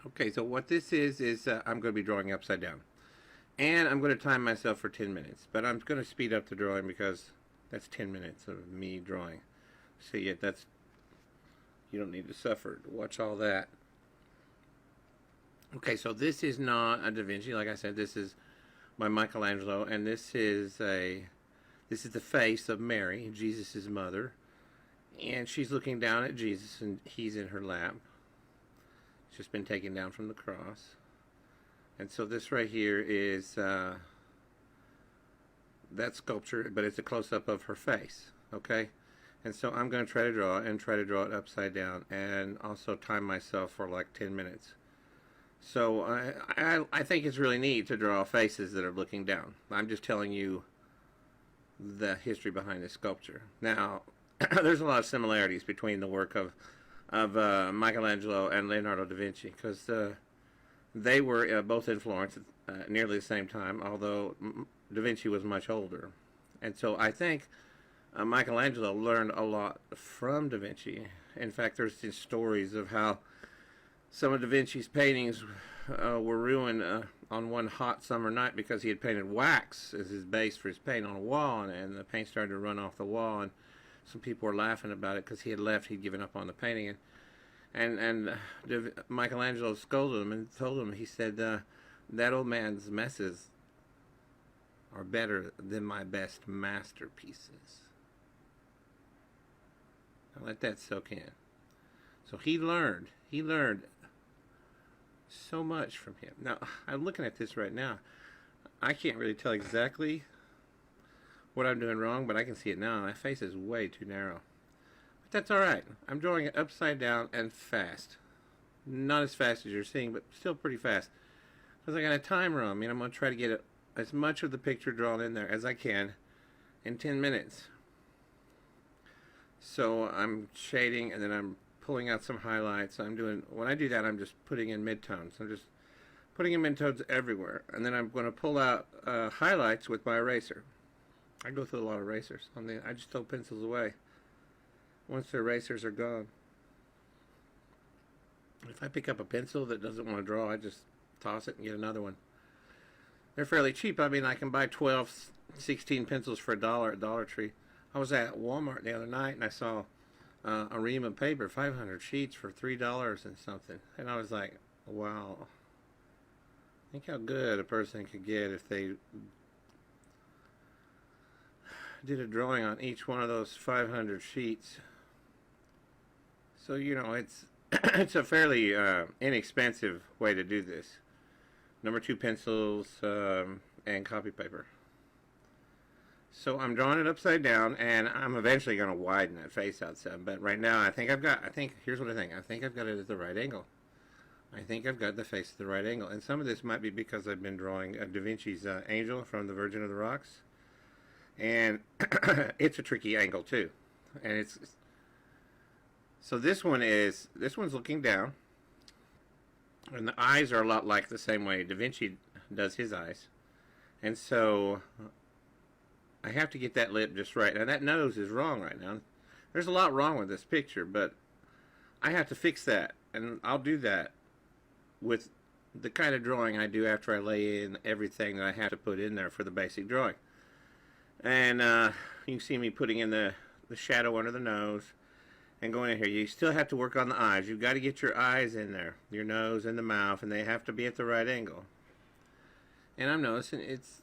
Okay, so what this is I'm going to be drawing upside down. And I'm going to time myself for 10 minutes. But I'm going to speed up the drawing because that's 10 minutes of me drawing. So yeah, you don't need to suffer to watch all that. Okay, so this is not a Da Vinci. Like I said, this is by Michelangelo. And this is the face of Mary, Jesus' mother. And she's looking down at Jesus and he's in her lap. It's just been taken down from the cross. And so this right here is that sculpture, but it's a close-up of her face, okay? And so I'm going to try to draw it upside down and also time myself for like 10 minutes. So I think it's really neat to draw faces that are looking down. I'm just telling you the history behind this sculpture. Now, there's a lot of similarities between the work of Michelangelo and Leonardo da Vinci because they were both in Florence at nearly the same time, although Da Vinci was much older. And so I think Michelangelo learned a lot from Da Vinci. In fact, there's these stories of how some of Da Vinci's paintings were ruined on one hot summer night because he had painted wax as his base for his paint on a wall, and the paint started to run off the wall, and some people were laughing about it because he had left, he'd given up on the painting. And Michelangelo scolded him and told him, he said, that old man's messes are better than my best masterpieces. Now let that soak in. So he learned so much from him. Now, I'm looking at this right now. I can't really tell exactly what I'm doing wrong, but I can see it now. My face is way too narrow. But that's alright. I'm drawing it upside down and fast. Not as fast as you're seeing, but still pretty fast. Because I got a timer on me, and I'm going to try to get as much of the picture drawn in there as I can in 10 minutes. So I'm shading, and then I'm pulling out some highlights. When I do that, I'm just putting in midtones. I'm just putting in midtones everywhere. And then I'm going to pull out highlights with my eraser. I go through a lot of erasers. I just throw pencils away once the erasers are gone. If I pick up a pencil that doesn't want to draw, I just toss it and get another one. They're fairly cheap. I mean, I can buy 12, 16 pencils for $1 at Dollar Tree. I was at Walmart the other night and I saw a ream of paper, 500 sheets for $3 and something. And I was like, wow. Think how good a person could get if they did a drawing on each one of those 500 sheets. So, you know, it's it's a fairly inexpensive way to do this. Number 2 pencils and copy paper. So I'm drawing it upside down, and I'm eventually going to widen that face out some. But right now, here's what I think. I think I've got it at the right angle. I think I've got the face at the right angle. And some of this might be because I've been drawing Da Vinci's Angel from the Virgin of the Rocks. And it's a tricky angle too. And so this one's looking down. And the eyes are a lot like the same way Da Vinci does his eyes. And so I have to get that lip just right. Now that nose is wrong right now. There's a lot wrong with this picture, but I have to fix that. And I'll do that with the kind of drawing I do after I lay in everything that I have to put in there for the basic drawing. And you can see me putting in the shadow under the nose and going in here. You still have to work on the eyes. You've got to get your eyes in there, your nose and the mouth, and they have to be at the right angle. And I'm noticing it's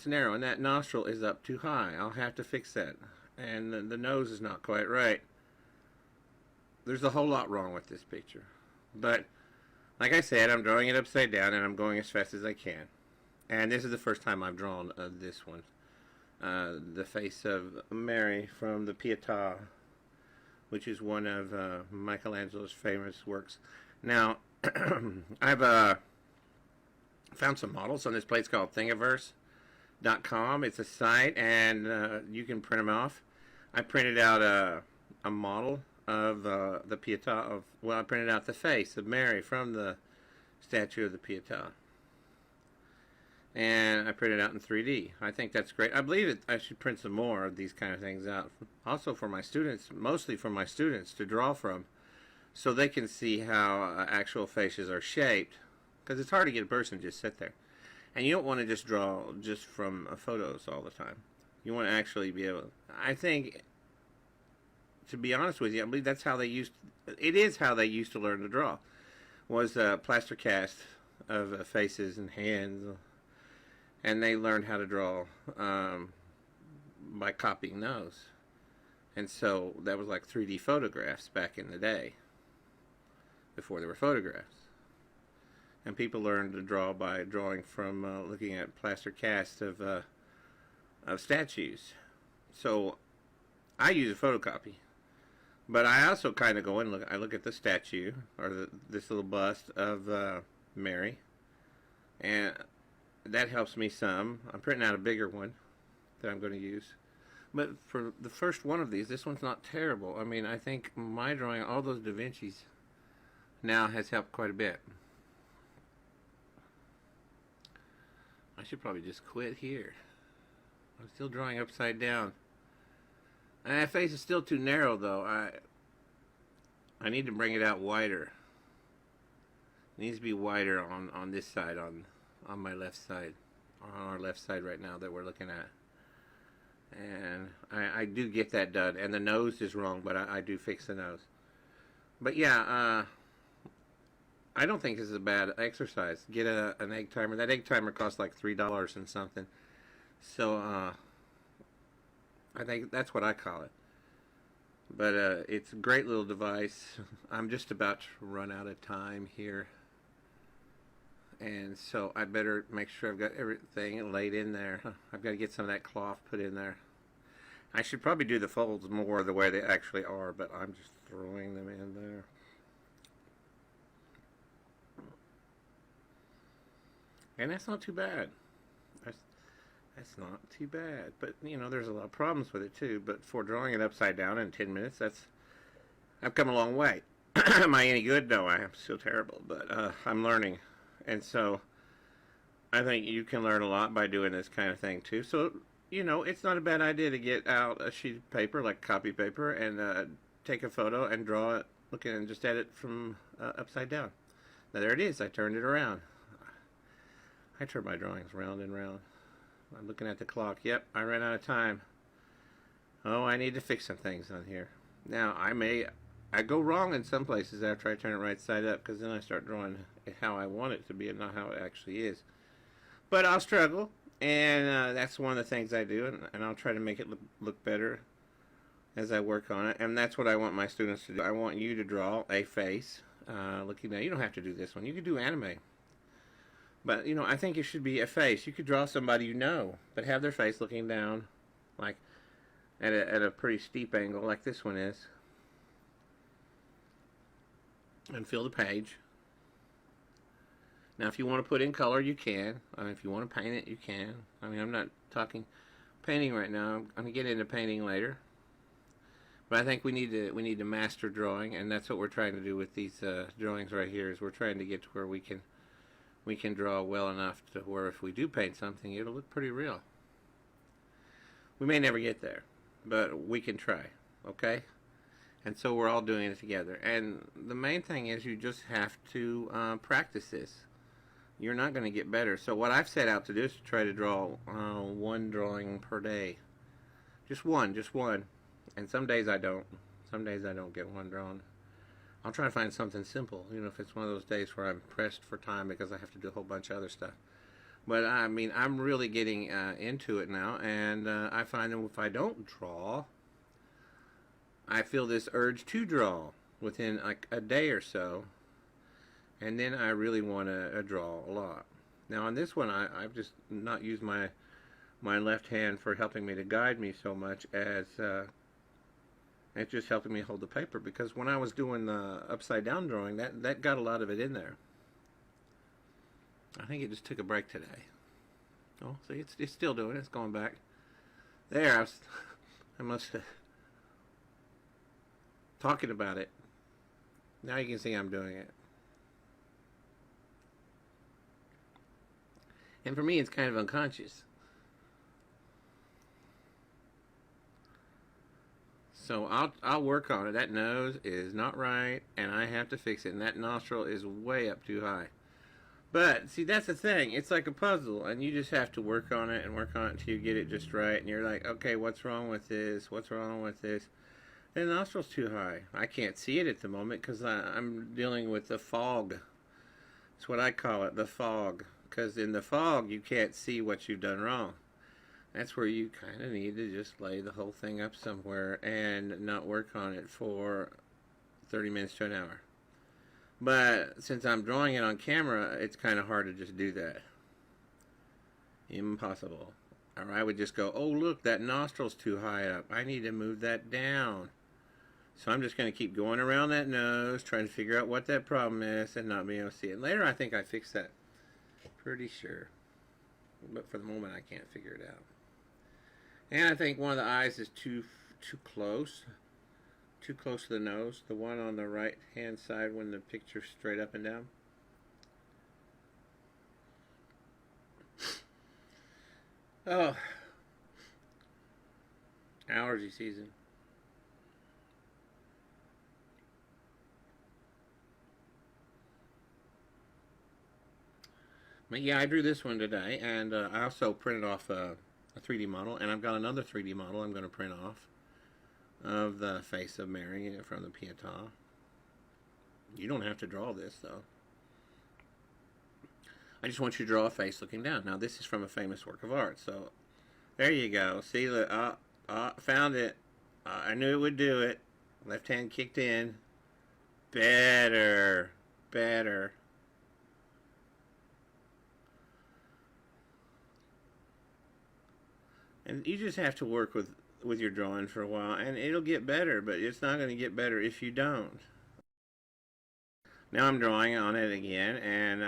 narrow, and that nostril is up too high. I'll have to fix that. And the nose is not quite right. There's a whole lot wrong with this picture. But, like I said, I'm drawing it upside down, and I'm going as fast as I can. And this is the first time I've drawn this one. The face of Mary from the Pieta, which is one of Michelangelo's famous works. Now, I've found some models on this place called Thingiverse.com. It's a site, and you can print them off. I printed out a model of the Pieta I printed out the face of Mary from the statue of the Pieta. And I printed it out in 3D. I think that's great. I believe I should print some more of these kind of things out. Also for my students, mostly for my students to draw from, so they can see how actual faces are shaped, because it's hard to get a person to just sit there. And you don't want to just draw just from photos all the time. You want to actually be able. I think, to be honest with you, I believe that's how they used. It is how they used to learn to draw. Was plaster cast of faces and hands, and they learned how to draw by copying those. And so that was like 3D photographs back in the day, before there were photographs. And people learned to draw by drawing from looking at plaster casts of statues. So I use a photocopy, but I also kind of go in and look. I look at the statue or this little bust of Mary, and that helps me some. I'm printing out a bigger one that I'm going to use. But for the first one of these, this one's not terrible. I mean, I think my drawing, all those DaVincis, now has helped quite a bit. I should probably just quit here. I'm still drawing upside down. And that face is still too narrow, though. I need to bring it out wider. It needs to be wider on this side, on my left side, on our left side right now that we're looking at. And I do get that done. And the nose is wrong, but I do fix the nose. But yeah, I don't think this is a bad exercise. Get an egg timer. That egg timer costs like $3 and something. So I think that's what I call it. But it's a great little device. I'm just about to run out of time here. And so I better make sure I've got everything laid in there. I've got to get some of that cloth put in there. I should probably do the folds more the way they actually are, but I'm just throwing them in there. And that's not too bad. That's not too bad. But, you know, there's a lot of problems with it, too. But for drawing it upside down in 10 minutes, I've come a long way. Am I any good? No, I am still terrible. But I'm learning. And so I think you can learn a lot by doing this kind of thing, too. So, you know, it's not a bad idea to get out a sheet of paper, like copy paper, and take a photo and draw it, looking and just edit from upside down. Now, there it is. I turned it around. I turn my drawings round and round. I'm looking at the clock. Yep, I ran out of time. Oh, I need to fix some things on here. Now, I go wrong in some places after I turn it right side up, because then I start drawing it how I want it to be and not how it actually is. But I'll struggle, and that's one of the things I do, and I'll try to make it look better as I work on it. And that's what I want my students to do. I want you to draw a face looking down. You don't have to do this one. You can do anime. But, you know, I think it should be a face. You could draw somebody you know, but have their face looking down, like at a pretty steep angle, like this one is. And fill the page. Now, if you want to put in color, you can. I mean, if you want to paint it, you can. I mean, I'm not talking painting right now. I'm going to get into painting later. But I think we need to master drawing, and that's what we're trying to do with these drawings right here. Is we're trying to get to where we can draw well enough to where if we do paint something, it'll look pretty real. We may never get there, but we can try, okay? And so we're all doing it together. And the main thing is you just have to practice this. You're not going to get better. So what I've set out to do is to try to draw one drawing per day. Just one. And some days I don't. Some days I don't get one drawn. I'll try to find something simple, you know, if it's one of those days where I'm pressed for time because I have to do a whole bunch of other stuff. But, I mean, I'm really getting into it now, and I find that if I don't draw, I feel this urge to draw within, like, a day or so, and then I really want to draw a lot. Now, on this one, I've just not used my left hand for helping me to guide me so much as... it's just helping me hold the paper, because when I was doing the upside down drawing, that got a lot of it in there. I think it just took a break today. Oh, see, it's still doing it. It's going back. There, I must have talking about it. Now you can see I'm doing it. And for me, it's kind of unconscious. So I'll work on it. That nose is not right, and I have to fix it. And that nostril is way up too high. But see, that's the thing. It's like a puzzle, and you just have to work on it and work on it until you get it just right. And you're like, okay, what's wrong with this? What's wrong with this? And the nostril's too high. I can't see it at the moment because I'm dealing with the fog. That's what I call it, the fog. Because in the fog, you can't see what you've done wrong. That's where you kind of need to just lay the whole thing up somewhere and not work on it for 30 minutes to an hour. But since I'm drawing it on camera, it's kind of hard to just do that. Impossible. Or I would just go, oh look, that nostril's too high up. I need to move that down. So I'm just going to keep going around that nose, trying to figure out what that problem is and not being able to see it. Later I think I fixed that. Pretty sure. But for the moment I can't figure it out. And I think one of the eyes is too close. Too close to the nose. The one on the right hand side when the picture's straight up and down. Oh. Allergy season. But yeah, I drew this one today, and I also printed off a 3D model, and I've got another 3D model I'm going to print off of the face of Mary from the Pieta. You don't have to draw this, though. I just want you to draw a face looking down. Now, this is from a famous work of art, so there you go. See, look, found it. I knew it would do it. Left hand kicked in. Better. Better. And you just have to work with your drawing for a while, and it'll get better, but it's not going to get better if you don't. Now I'm drawing on it again, and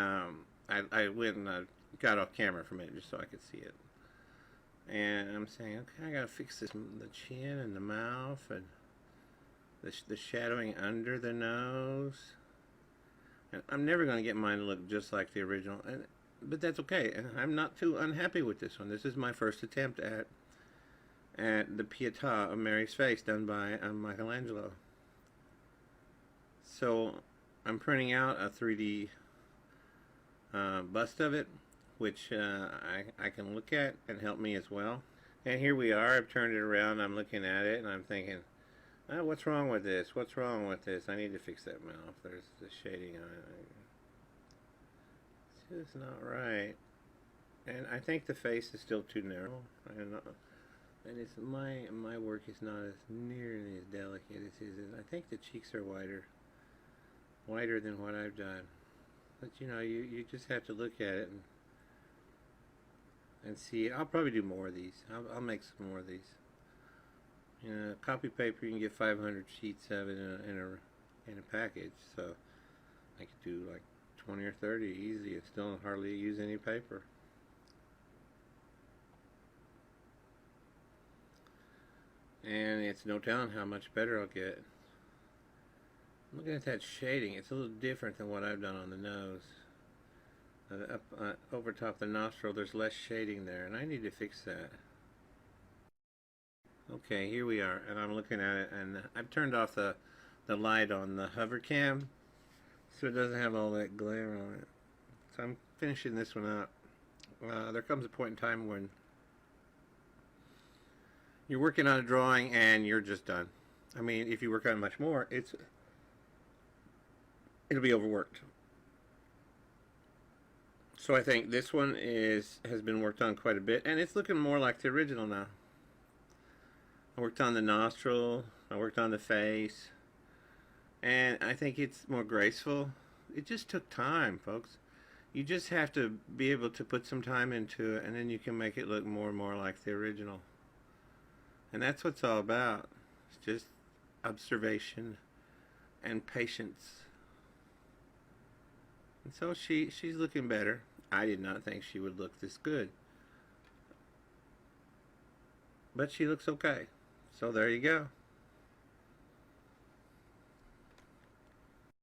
I went and got off camera for a minute just so I could see it. And I'm saying, okay, I got to fix this, the chin and the mouth, and the shadowing under the nose. And I'm never going to get mine to look just like the original, but that's okay, and I'm not too unhappy with this one. This is my first attempt at the Pietà of Mary's face done by Michelangelo. So I'm printing out a 3D bust of it, which I can look at and help me as well. And here we are. I've turned it around. I'm looking at it, and I'm thinking, oh, what's wrong with this? What's wrong with this? I need to fix that mouth. There's the shading on it. It's just not right. And I think the face is still too narrow. I don't know. And it's my work is not as nearly as delicate as his is. I think the cheeks are wider than what I've done. But you know, you just have to look at it and see. I'll probably do more of these. I'll make some more of these. You know, copy paper, you can get 500 sheets of it in a package. So I could do like 20 or 30 easy and still hardly use any paper. And it's no telling how much better I'll get. Looking at that shading, it's a little different than what I've done on the nose. Over top the nostril, there's less shading there, and I need to fix that. Okay, here we are, and I'm looking at it, and I've turned off the light on the hover cam, so it doesn't have all that glare on it. So I'm finishing this one up. There comes a point in time when you're working on a drawing and you're just done. I mean, if you work on it much more, it'll be overworked. So I think this one has been worked on quite a bit, and it's looking more like the original now. I worked on the nostril, I worked on the face, and I think it's more graceful. It just took time, folks. You just have to be able to put some time into it, and then you can make it look more and more like the original. And that's what it's all about. It's just observation and patience. And so she's looking better. I did not think she would look this good. But she looks okay. So there you go.